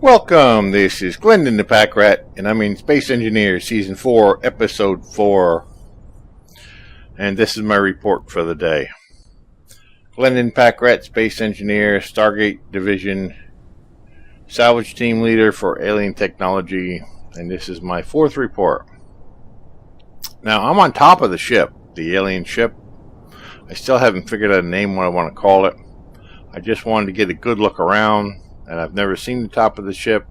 Welcome, this is Glendin ThePackRat, and I'm in Space Engineer Season 4, Episode 4. And this is my report for the day. Glendin ThePackRat, Space Engineer, Stargate Division, Salvage Team Leader for Alien Technology, and this is my fourth report. Now, I'm on top of the ship, the alien ship. I still haven't figured out a name, what I want to call it. I just wanted to get a good look around. And I've never seen the top of the ship.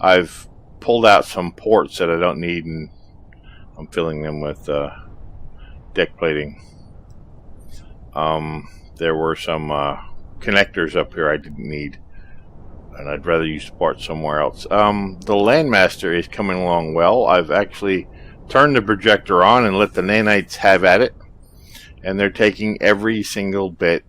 I've pulled out some ports that I don't need, and I'm filling them with deck plating. There were some connectors up here I didn't need, and I'd rather use the parts somewhere else. The Landmaster is coming along well. I've actually turned the projector on and let the nanites have at it, and they're taking every single bit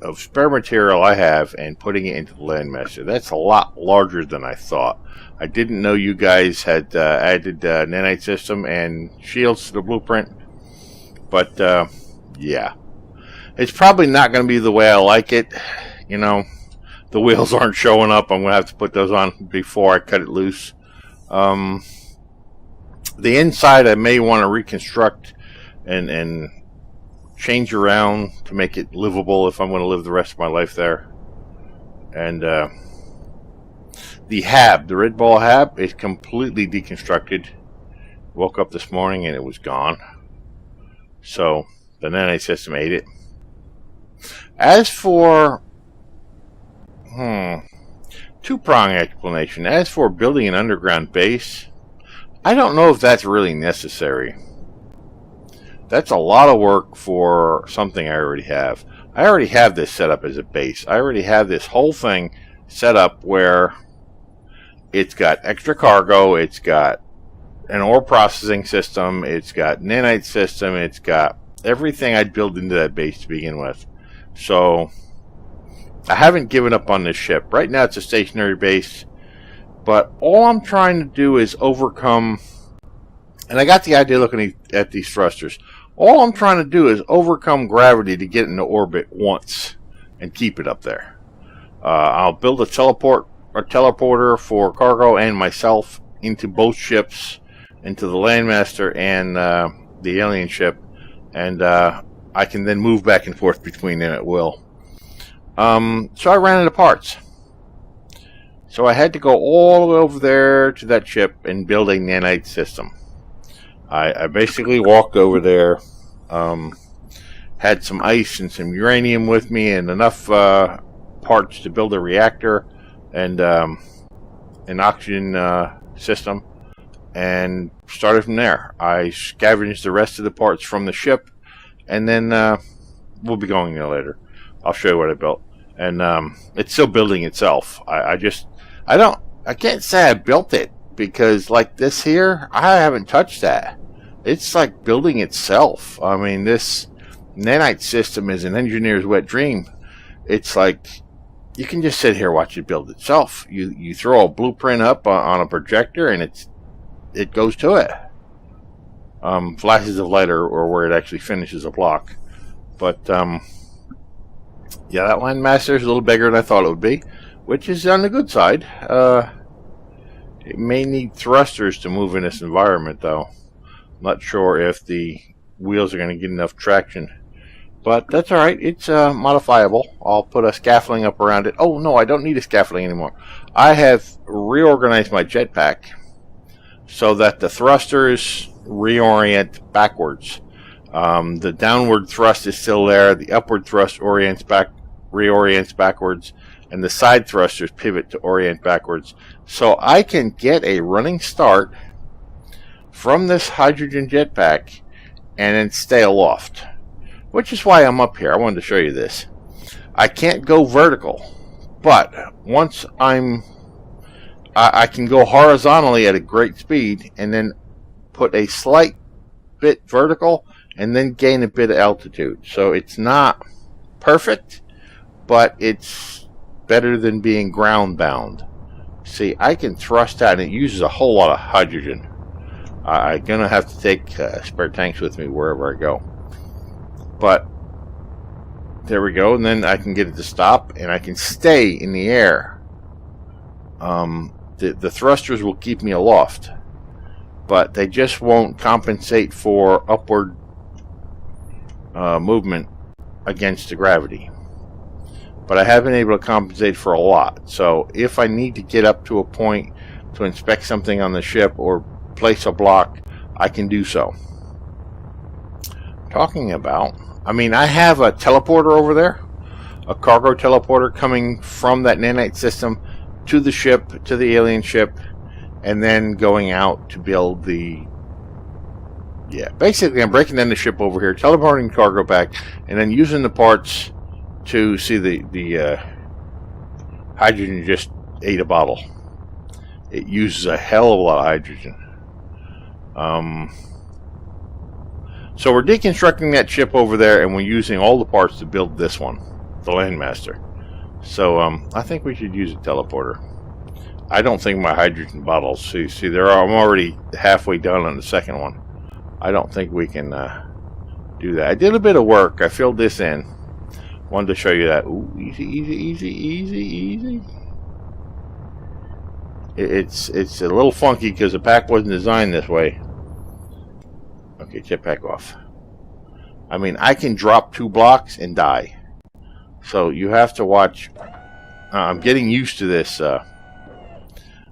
of spare material I have and putting it into the Landmaster. That's a lot larger than I thought. I didn't know you guys had added nanite system and shields to the blueprint, but yeah, it's probably not going to be the way I like it. You know, the wheels aren't showing up. I'm going to have to put those on before I cut it loose. The inside I may want to reconstruct and change around to make it livable if I'm going to live the rest of my life there. And the HAB, the red ball HAB, is completely deconstructed. Woke up this morning and it was gone. So the nanite system ate it. As for two-prong explanation. As for building an underground base, I don't know if that's really necessary. That's a lot of work for something I already have. I already have this set up as a base. I already have this whole thing set up where it's got extra cargo, it's got an ore processing system, it's got nanite system, it's got everything I'd build into that base to begin with. So I haven't given up on this ship. Right now it's a stationary base, but all I'm trying to do is overcome, and I got the idea looking at these thrusters. All I'm trying to do is overcome gravity to get into orbit once and keep it up there. I'll build a teleporter for cargo and myself into both ships, into the Landmaster and the alien ship, and I can then move back and forth between them at will. So I ran out of parts. So I had to go all the way over there to that ship and build a nanite system. I basically walked over there, had some ice and some uranium with me and enough parts to build a reactor and an oxygen system, and started from there. I scavenged the rest of the parts from the ship, and then we'll be going there later. I'll show you what I built. And it's still building itself. I can't say I built it, because like this here, I haven't touched that. It's like building itself. I mean, this nanite system is an engineer's wet dream. It's like you can just sit here and watch it build itself. You throw a blueprint up on a projector and it goes to it. Flashes of light or where it actually finishes a block. But yeah, that Landmaster is a little bigger than I thought it would be, which is on the good side. It may need thrusters to move in this environment, though. Not sure if the wheels are going to get enough traction, but that's alright. It's modifiable. I'll put a scaffolding up around it. Oh no, I don't need a scaffolding anymore. I have reorganized my jetpack so that the thrusters reorient backwards. The downward thrust is still there. The upward thrust reorients backwards, and the side thrusters pivot to orient backwards. So I can get a running start from this hydrogen jetpack and then stay aloft, which is why I'm up here. I wanted to show you this. I can't go vertical, but once I can go horizontally at a great speed and then put a slight bit vertical and then gain a bit of altitude. So it's not perfect, but it's better than being ground bound. See, I can thrust out, and it uses a whole lot of hydrogen. I'm going to have to take spare tanks with me wherever I go. But there we go, and then I can get it to stop, and I can stay in the air The thrusters will keep me aloft, but they just won't compensate for upward movement against the gravity. But I have been able to compensate for a lot. So if I need to get up to a point to inspect something on the ship or place a block, I can do so. Talking about, I mean, I have a teleporter over there, a cargo teleporter coming from that nanite system to the ship, to the alien ship, and then going out to build the... Yeah, basically I'm breaking down the ship over here, teleporting cargo back, and then using the parts to see the hydrogen just ate a bottle. It uses a hell of a lot of hydrogen. So we're deconstructing that ship over there, and we're using all the parts to build this one, the Landmaster. So I think we should use a teleporter. I don't think my hydrogen bottles. See, I'm already halfway done on the second one. I don't think we can do that. I did a bit of work. I filled this in. Wanted to show you that. Ooh, easy. It's a little funky because the pack wasn't designed this way. Okay, jetpack off. I mean, I can drop 2 blocks and die. So you have to watch. I'm getting used to this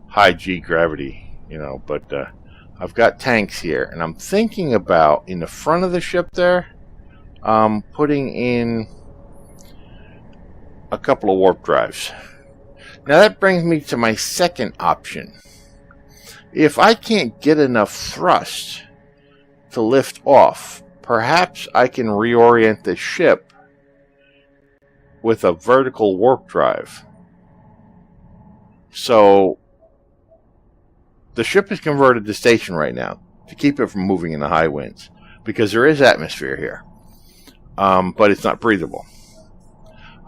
high G gravity, you know, but I've got tanks here, and I'm thinking about in the front of the ship there, putting in a couple of warp drives. Now that brings me to my second option. If I can't get enough thrust to lift off, perhaps I can reorient the ship with a vertical warp drive. So the ship is converted to station right now to keep it from moving in the high winds, because there is atmosphere here, but it's not breathable.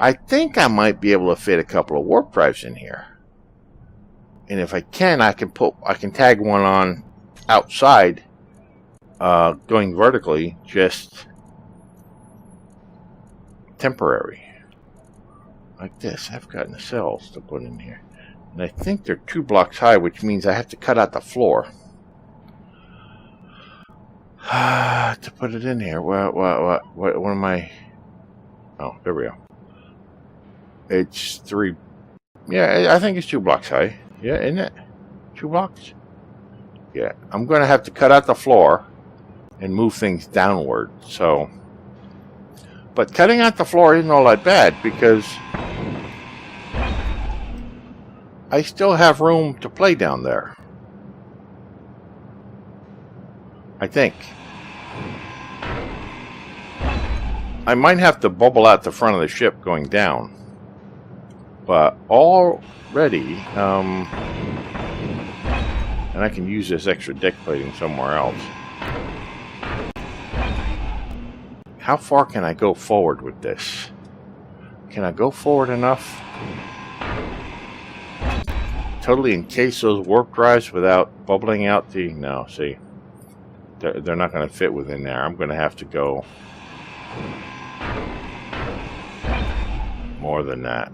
I think I might be able to fit a couple of warp drives in here, and if I can, I can tag one on outside, going vertically, just temporary, like this. I've got nacelles to put in here, and I think they're 2 blocks high, which means I have to cut out the floor to put it in here. What am I? Oh, there we go. It's 3. Yeah, I think it's 2 blocks high. Yeah, isn't it? 2 blocks? Yeah, I'm going to have to cut out the floor and move things downward. So, but cutting out the floor isn't all that bad, because I still have room to play down there, I think. I might have to bubble out the front of the ship going down, but already, and I can use this extra deck plating somewhere else. How far can I go forward with this? Can I go forward enough? Totally encase those warp drives without bubbling out the... No, see. They're not going to fit within there. I'm going to have to go more than that.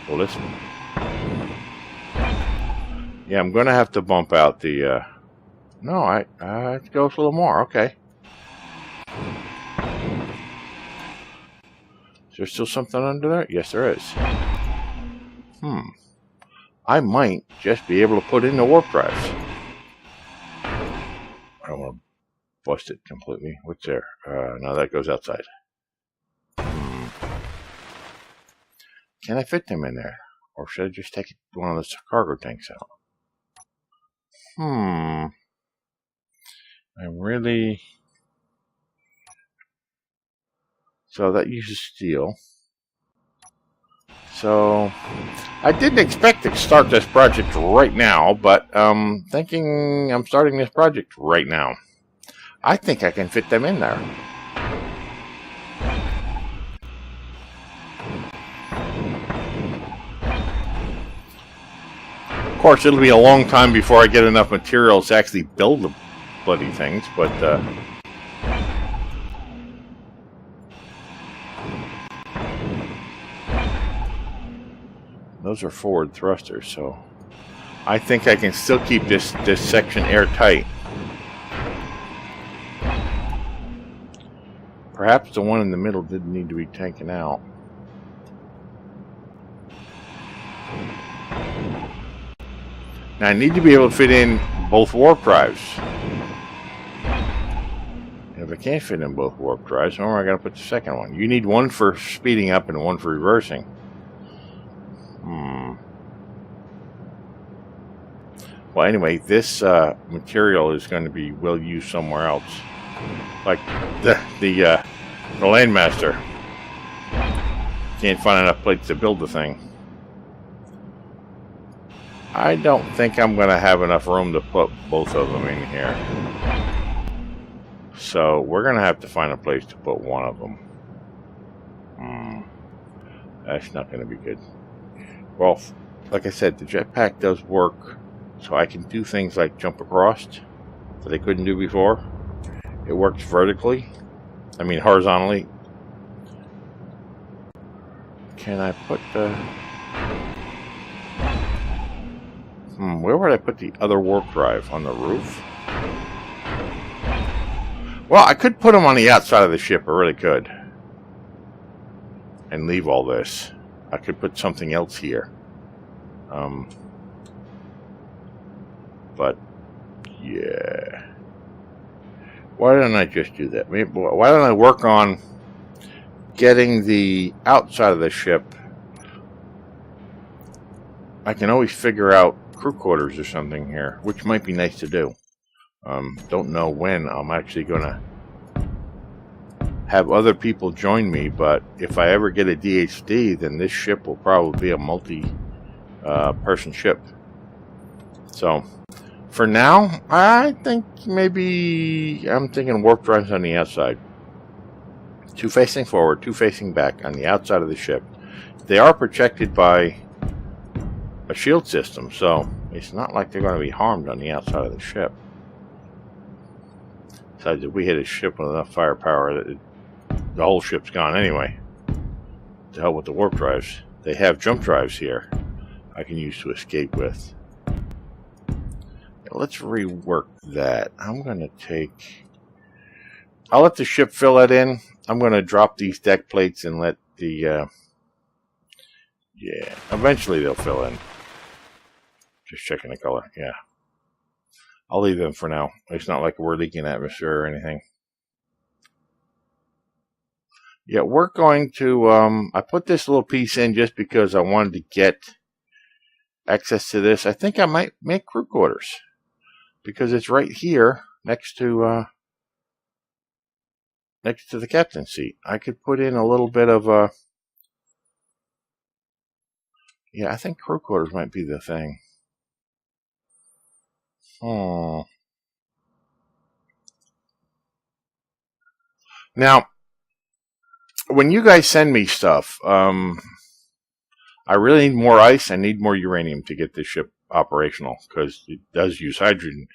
Well, listen. Yeah, I'm going to have to bump out the... No, I have to go a little more. Okay. Is there still something under there? Yes, there is. I might just be able to put in the warp drives. I don't want to bust it completely. What's there? No, that goes outside. Can I fit them in there? Or should I just take one of those cargo tanks out? I really... So that uses steel. So I didn't expect to start this project right now, but thinking I'm starting this project right now. I think I can fit them in there. Of course, it'll be a long time before I get enough materials to actually build the bloody things, but those are forward thrusters, so I think I can still keep this section airtight. Perhaps the one in the middle didn't need to be taken out. Now I need to be able to fit in both warp drives. And if I can't fit in both warp drives, where am I going to put the second one? You need one for speeding up and one for reversing. Well, anyway, this material is going to be well used somewhere else, like the Landmaster. Can't find enough plates to build the thing. I don't think I'm going to have enough room to put both of them in here, so we're going to have to find a place to put one of them. That's not going to be good. Well, like I said, the jetpack does work. So I can do things like jump across that I couldn't do before. It works vertically. I mean horizontally. Can I put the... where would I put the other warp drive? On the roof? Well, I could put them on the outside of the ship. I really could. And leave all this. I could put something else here. But, yeah. Why don't I just do that? Maybe, why don't I work on getting the outside of the ship? I can always figure out crew quarters or something here, which might be nice to do. Don't know when I'm actually going to have other people join me, but if I ever get a DHD, then this ship will probably be a multi-person ship. So... for now, I think maybe I'm thinking warp drives on the outside. 2 facing forward, 2 facing back on the outside of the ship. They are protected by a shield system, so it's not like they're going to be harmed on the outside of the ship. Besides, if we hit a ship with enough firepower, the whole ship's gone anyway. To hell with the warp drives. They have jump drives here I can use to escape with. Let's rework that. I'm going to take... I'll let the ship fill that in. I'm going to drop these deck plates and let the... yeah, eventually they'll fill in. Just checking the color, yeah. I'll leave them for now. It's not like we're leaking atmosphere or anything. Yeah, we're going to... I put this little piece in just because I wanted to get access to this. I think I might make crew quarters. Because it's right here next to the captain's seat. I could put in a little bit of yeah, I think crew quarters might be the thing. Now, when you guys send me stuff, I really need more ice. I need more uranium to get this ship operational, because it does use hydrogen.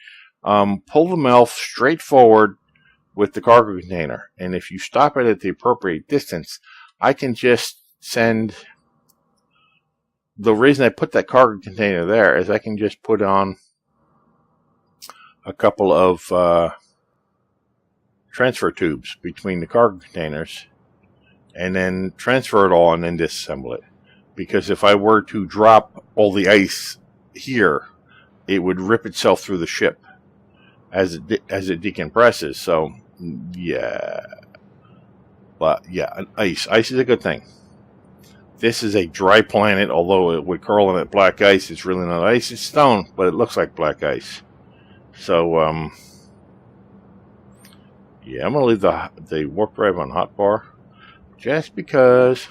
Pull the MILF straight forward with the cargo container, and if you stop it at the appropriate distance, I can just send... The reason I put that cargo container there is I can just put on a couple of transfer tubes between the cargo containers and then transfer it all and then disassemble it. Because if I were to drop all the ice here, it would rip itself through the ship as it decompresses. So yeah, but yeah, ice is a good thing. This is a dry planet, although it would curl in it black ice. It's really not ice, it's stone, but it looks like black ice. So yeah, I'm gonna leave the warp drive on hotbar just because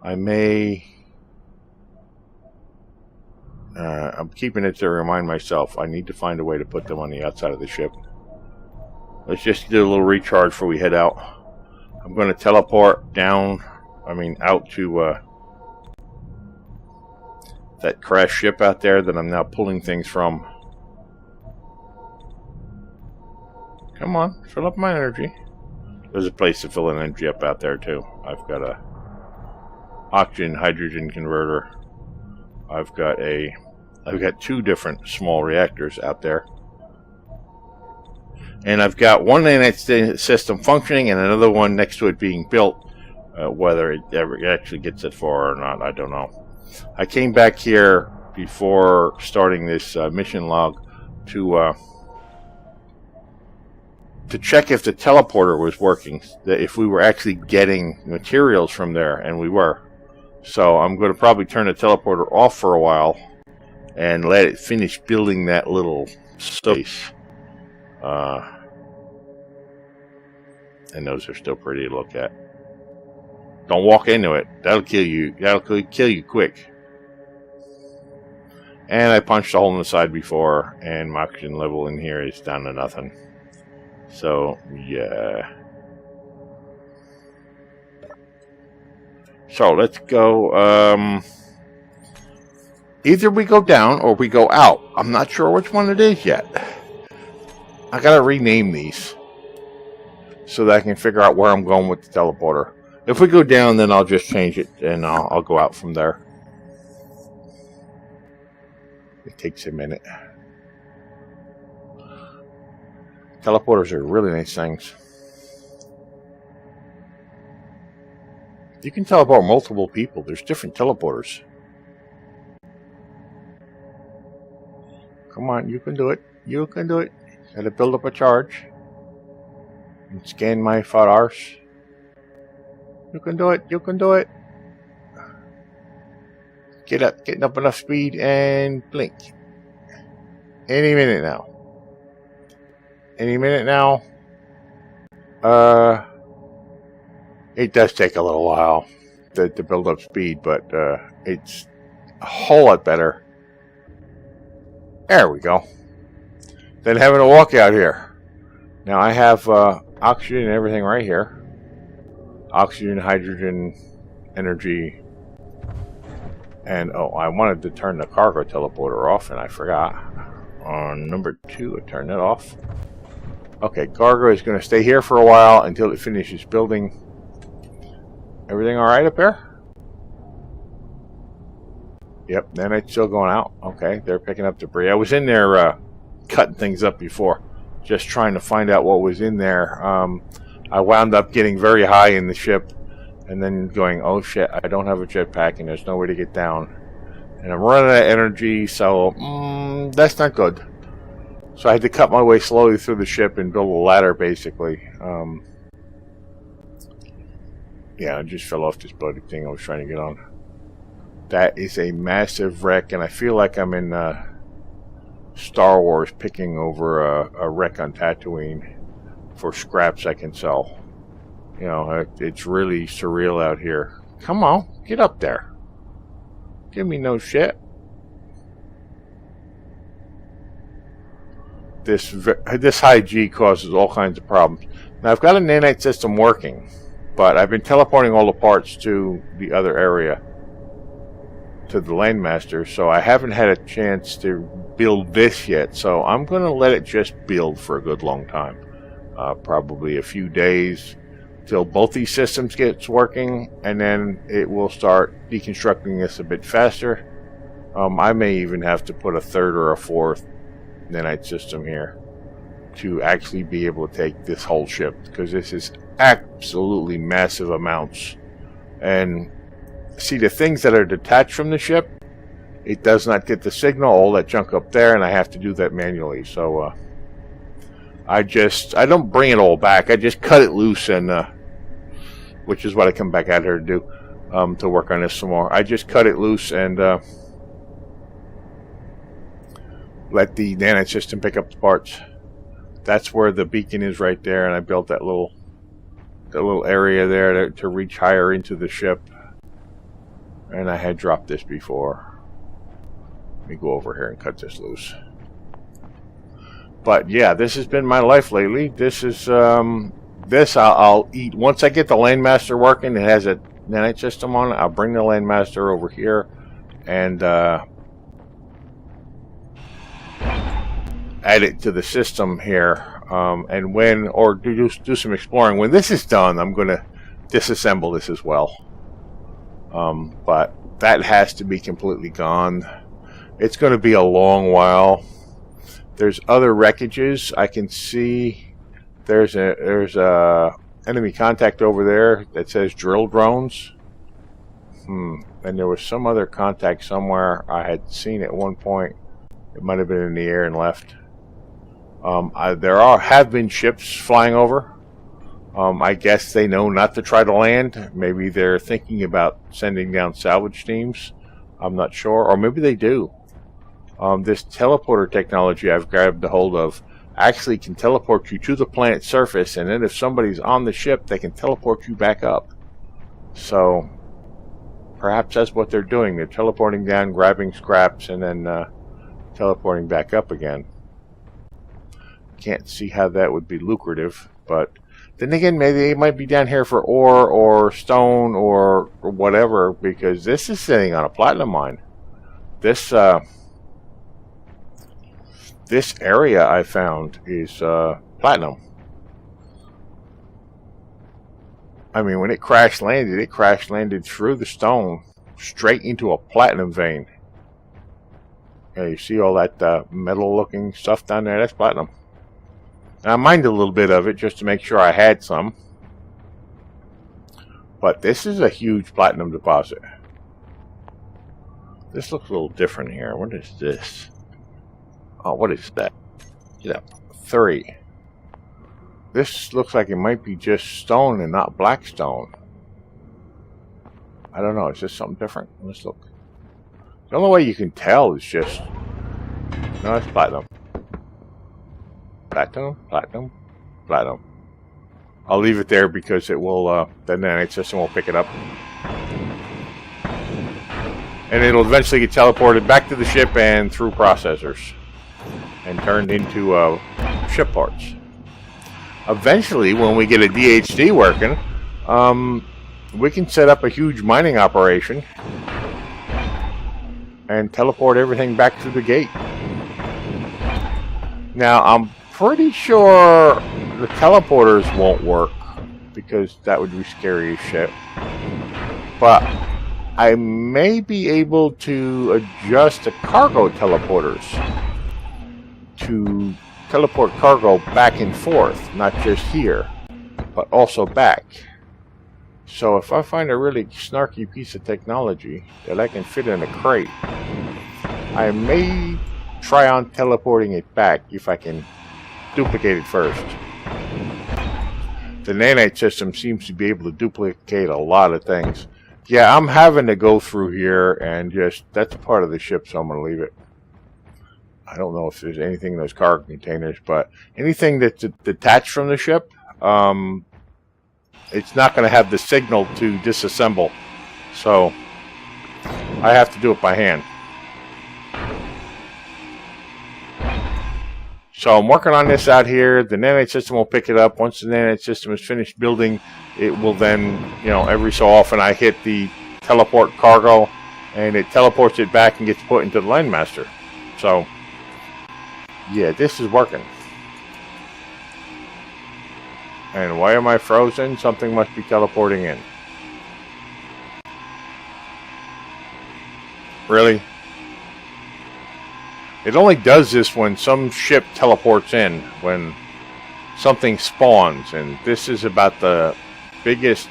I may. I'm keeping it to remind myself I need to find a way to put them on the outside of the ship. Let's just do a little recharge before we head out. I'm going to teleport down, out to that crashed ship out there that I'm now pulling things from. Come on, fill up my energy. There's a place to fill an energy up out there too. I've got a... oxygen hydrogen converter. I've got two different small reactors out there. And I've got one nanite system functioning and another one next to it being built. Whether it ever actually gets it far or not, I don't know. I came back here before starting this mission log to check if the teleporter was working, if we were actually getting materials from there, and we were. So I'm going to probably turn the teleporter off for a while and let it finish building that little space. And those are still pretty to look at. Don't walk into it. That'll kill you. That'll kill you quick. And I punched a hole in the side before, and my oxygen level in here is down to nothing. So, yeah. So, let's go. Either we go down or we go out. I'm not sure which one it is yet. I gotta rename these so that I can figure out where I'm going with the teleporter. If we go down, then I'll just change it, and I'll go out from there. It takes a minute. Teleporters are really nice things. You can teleport multiple people. There's different teleporters. Come on, you can do it. You can do it. Gotta build up a charge. And scan my photos. You can do it. You can do it. Getting up enough speed and blink. Any minute now. Any minute now. It does take a little while to build up speed, but it's a whole lot better. There we go. Than having to walk out here. Now I have oxygen and everything right here. Oxygen, hydrogen, energy. And, oh, I wanted to turn the cargo teleporter off, and I forgot. On number 2, I turned it off. Okay, cargo is going to stay here for a while until it finishes building. Everything alright up here? Yep, then it's still going out. Okay, they're picking up debris. I was in there cutting things up before, just trying to find out what was in there. I wound up getting very high in the ship, and then going, oh shit, I don't have a jetpack, and there's no way to get down. And I'm running out of energy, so that's not good. So I had to cut my way slowly through the ship and build a ladder, basically. Yeah, I just fell off this bloody thing I was trying to get on. That is a massive wreck, and I feel like I'm in Star Wars picking over a wreck on Tatooine for scraps I can sell. You know, it's really surreal out here. Come on, get up there. Give me no shit. This high G causes all kinds of problems. Now, I've got a nanite system working, but I've been teleporting all the parts to the other area, to the Landmaster, so I haven't had a chance to build this yet, so I'm going to let it just build for a good long time. Probably a few days till both these systems gets working, and then it will start deconstructing this a bit faster. I may even have to put a third or a fourth nanite system here to actually be able to take this whole ship, because this is absolutely massive amounts. And see, the things that are detached from the ship, it does not get the signal, all that junk up there, and I have to do that manually. So I don't bring it all back. I just cut it loose, and which is what I come back out here to do, to work on this some more. I just cut it loose and let the nanite system pick up the parts. That's where the beacon is, right there, and I built that little area there to reach higher into the ship. And I had dropped this before. Let me go over here and cut this loose. But yeah, this has been my life lately. This is this I'll eat once I get the Landmaster working. It has a nanite system on it. I'll bring the Landmaster over here and add it to the system here. And do some exploring. When this is done, I'm going to disassemble this as well. But that has to be completely gone. It's going to be a long while. There's other wreckages. I can see there's a enemy contact over there that says drill drones. And there was some other contact somewhere I had seen at one point. It might have been in the air and left. There have been ships flying over. I guess they know not to try to land. Maybe they're thinking about sending down salvage teams. I'm not sure. Or maybe they do. This teleporter technology I've grabbed a hold of actually can teleport you to the planet's surface, and then if somebody's on the ship, they can teleport you back up. So perhaps that's what they're doing. They're teleporting down, grabbing scraps, and then teleporting back up again. Can't see how that would be lucrative, but then again, maybe they might be down here for ore or stone or whatever, because this is sitting on a platinum mine. This area I found is platinum. I mean, when it crash landed through the stone straight into a platinum vein. And you see all that metal looking stuff down there? That's platinum. And I mined a little bit of it just to make sure I had some. But this is a huge platinum deposit. This looks a little different here. What is this? Oh, what is that? Yeah, 3. This looks like it might be just stone and not black stone. I don't know. Is this something different? Let's look. The only way you can tell is just... No, it's platinum. Platinum, platinum, platinum. I'll leave it there because it will, the nanite system will pick it up. And it'll eventually get teleported back to the ship and through processors. And turned into ship parts. Eventually, when we get a DHD working, we can set up a huge mining operation and teleport everything back through the gate. Now, I'm pretty sure the teleporters won't work because that would be scary as shit. But I may be able to adjust the cargo teleporters to teleport cargo back and forth, not just here, but also back. So if I find a really snarky piece of technology that I can fit in a crate, I may try on teleporting it back if I can duplicate it first. The nanite system seems to be able to duplicate a lot of things. Yeah, I'm having to go through here and just, that's part of the ship, so I'm going to leave it. I don't know if there's anything in those cargo containers, but anything that's detached from the ship, it's not going to have the signal to disassemble. So I have to do it by hand. So I'm working on this out here. The nanite system will pick it up. Once the nanite system is finished building, it will then, you know, every so often I hit the teleport cargo and it teleports it back and gets put into the landmaster. So, yeah, this is working. And why am I frozen? Something must be teleporting in. Really? It only does this when some ship teleports in, when something spawns, and this is about the biggest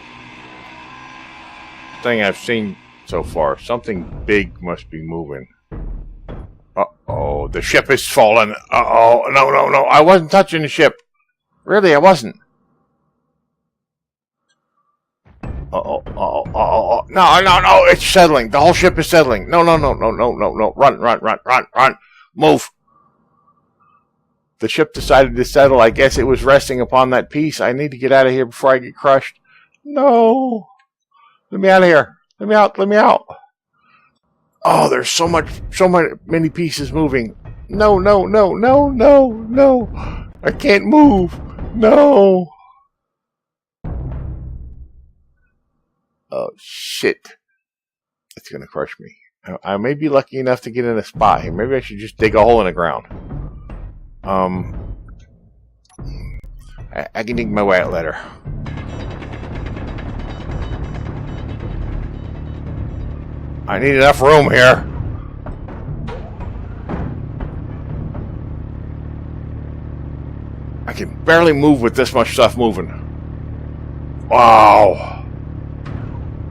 thing I've seen so far. Something big must be moving. Uh-oh, the ship is falling. Uh-oh, no, I wasn't touching the ship. Really, I wasn't. Uh-oh, no, it's settling. The whole ship is settling. No, run. Move. The ship decided to settle. I guess it was resting upon that piece. I need to get out of here before I get crushed. No. Let me out of here. Let me out. Oh, there's so many pieces moving. No. I can't move. No. Oh, shit. It's going to crush me. I may be lucky enough to get in a spot here. Maybe I should just dig a hole in the ground. I can dig my way out later. I need enough room here. I can barely move with this much stuff moving. Wow.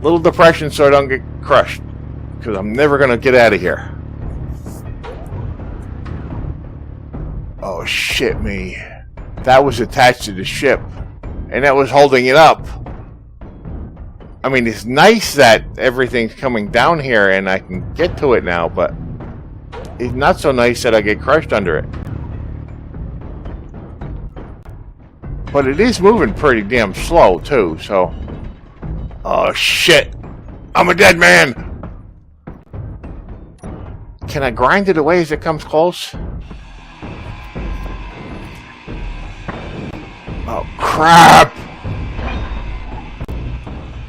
Little depression so I don't get crushed. Because I'm never going to get out of here. Oh, shit me. That was attached to the ship. And that was holding it up. I mean, it's nice that everything's coming down here and I can get to it now, but it's not so nice that I get crushed under it. But it is moving pretty damn slow, too, so... Oh, shit! I'm a dead man! Can I grind it away as it comes close? Oh, crap!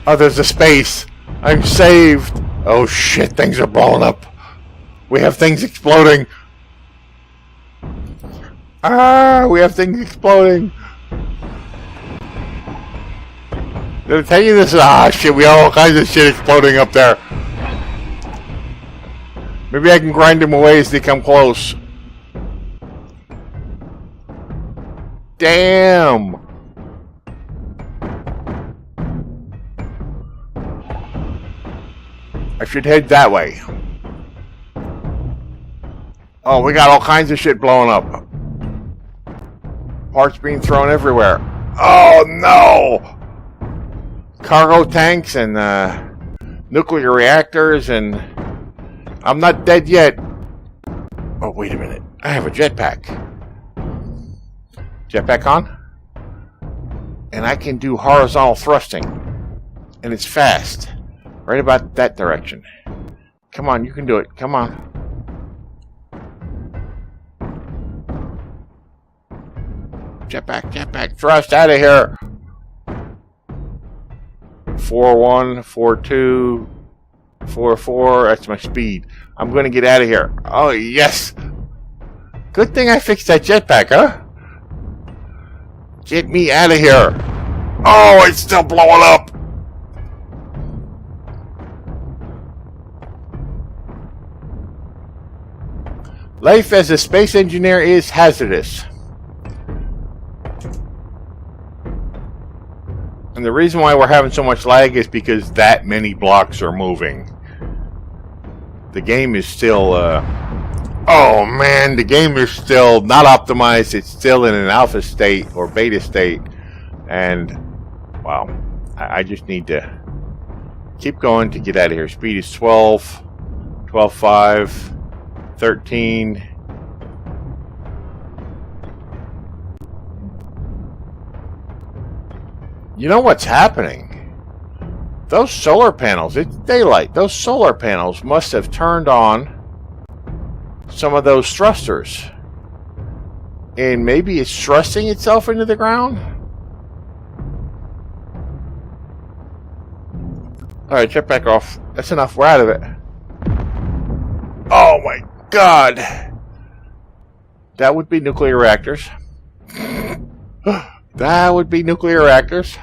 Oh, there's a space. I'm saved. Oh, shit, things are blowing up. We have things exploding. Ah, we have things exploding. Did I tell you this? Ah, shit, we have all kinds of shit exploding up there. Maybe I can grind them away as they come close. Damn. I should head that way. Oh, we got all kinds of shit blowing up. Parts being thrown everywhere. Oh, no! Cargo tanks and nuclear reactors and... I'm not dead yet. Oh, wait a minute. I have a jetpack. Jetpack on? And I can do horizontal thrusting. And it's fast. Right about that direction. Come on, you can do it. Come on. Jetpack, jetpack. Thrust out of here. 4-1, 4-2, 4-4. That's my speed. I'm going to get out of here. Oh, yes. Good thing I fixed that jetpack, huh? Get me out of here. Oh, it's still blowing up. Life as a space engineer is hazardous. And the reason why we're having so much lag is because that many blocks are moving. The game is still, oh man, the game is still not optimized. It's still in an alpha state or beta state. And, wow, I just need to keep going to get out of here. Speed is 12, 12.5. 13. You know what's happening? Those solar panels, it's daylight. Those solar panels must have turned on some of those thrusters. And maybe it's thrusting itself into the ground? Alright, jetpack off. That's enough. We're out of it. Oh my God, that would be nuclear reactors. That would be nuclear reactors.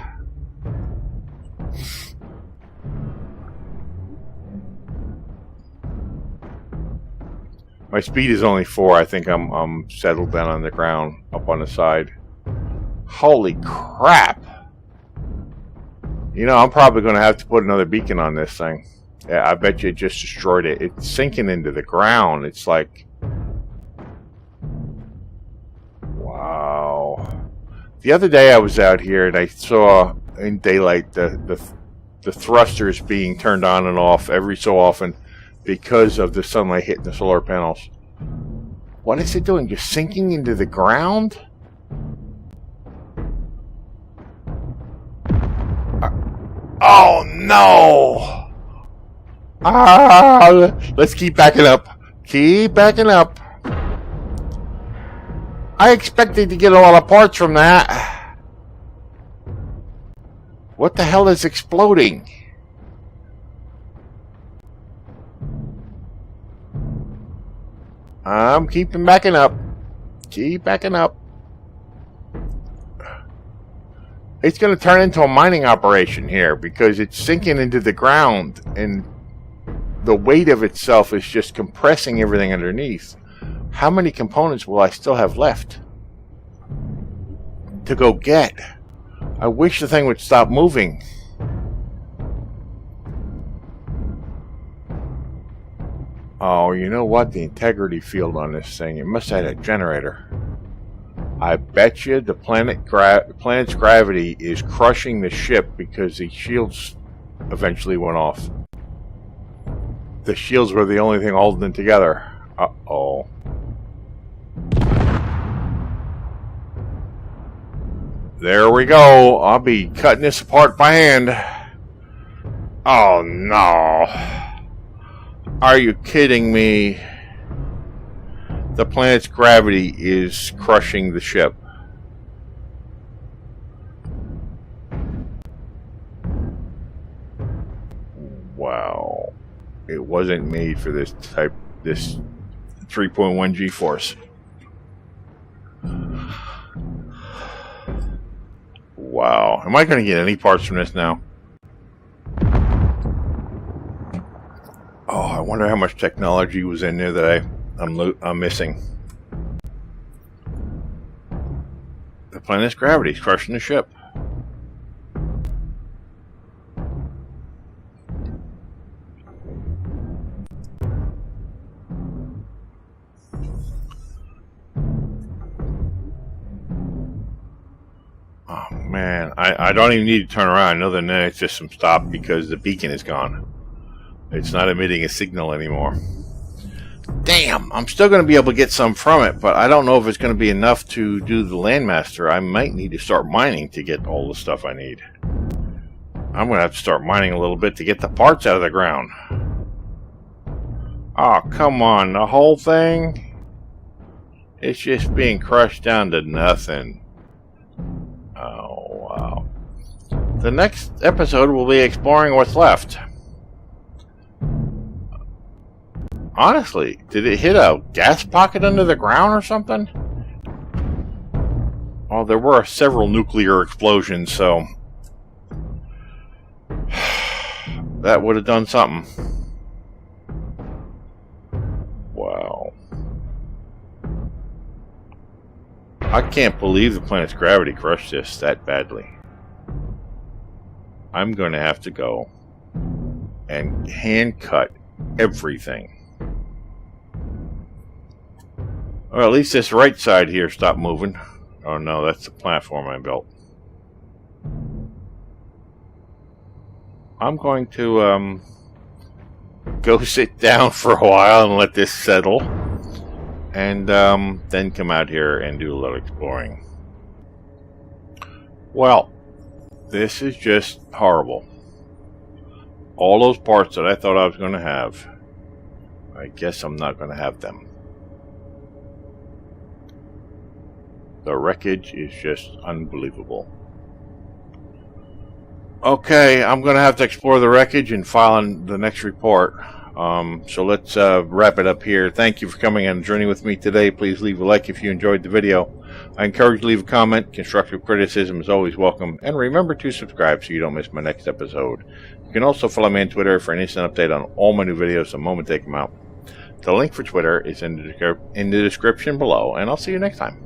My speed is only 4. I think I'm settled down on the ground, up on the side. Holy crap! You know, I'm probably going to have to put another beacon on this thing. Yeah, I bet you it just destroyed it. It's sinking into the ground. It's like... Wow. The other day I was out here and I saw in daylight the thrusters being turned on and off every so often because of the sunlight hitting the solar panels. What is it doing? Just sinking into the ground? Oh no! Ah, let's keep backing up. Keep backing up. I expected to get a lot of parts from that. What the hell is exploding? I'm keeping backing up. Keep backing up. It's going to turn into a mining operation here because it's sinking into the ground and the weight of itself is just compressing everything underneath. How many components will I still have left to go get? I wish the thing would stop moving. Oh, you know what? The integrity field on this thing, it must have had a generator. I bet you the planet's gravity is crushing the ship because the shields eventually went off. The shields were the only thing holding it together. Uh-oh. There we go. I'll be cutting this apart by hand. Oh, no. Are you kidding me? The planet's gravity is crushing the ship. Wow. It wasn't made for this 3.1 G-force. Wow. Am I going to get any parts from this now? Oh, I wonder how much technology was in there that I'm missing. The planet's gravity is crushing the ship. Oh man, I don't even need to turn around. I know the net system stopped because the beacon is gone. It's not emitting a signal anymore. Damn, I'm still going to be able to get some from it, but I don't know if it's going to be enough to do the Landmaster. I might need to start mining to get all the stuff I need. I'm going to have to start mining a little bit to get the parts out of the ground. Oh, come on, the whole thing? It's just being crushed down to nothing. Oh, wow. The next episode will be exploring what's left. Honestly, did it hit a gas pocket under the ground or something? Oh, there were several nuclear explosions, so that would have done something. Wow. I can't believe the planet's gravity crushed this that badly. I'm going to have to go and hand cut everything. Or at least this right side here stopped moving. Oh no, that's the platform I built. I'm going to go sit down for a while and let this settle. And then come out here and do a little exploring. Well, this is just horrible. All those parts that I thought I was going to have, I guess I'm not going to have them. The wreckage is just unbelievable. Okay, I'm going to have to explore the wreckage and file on the next report. So let's wrap it up here. Thank you for coming on a journey with me today. Please leave a like if you enjoyed the video. I encourage you to leave a comment. Constructive criticism is always welcome. And remember to subscribe so you don't miss my next episode. You can also follow me on Twitter for an instant update on all my new videos the moment they come out. The link for Twitter is in the description below, and I'll see you next time.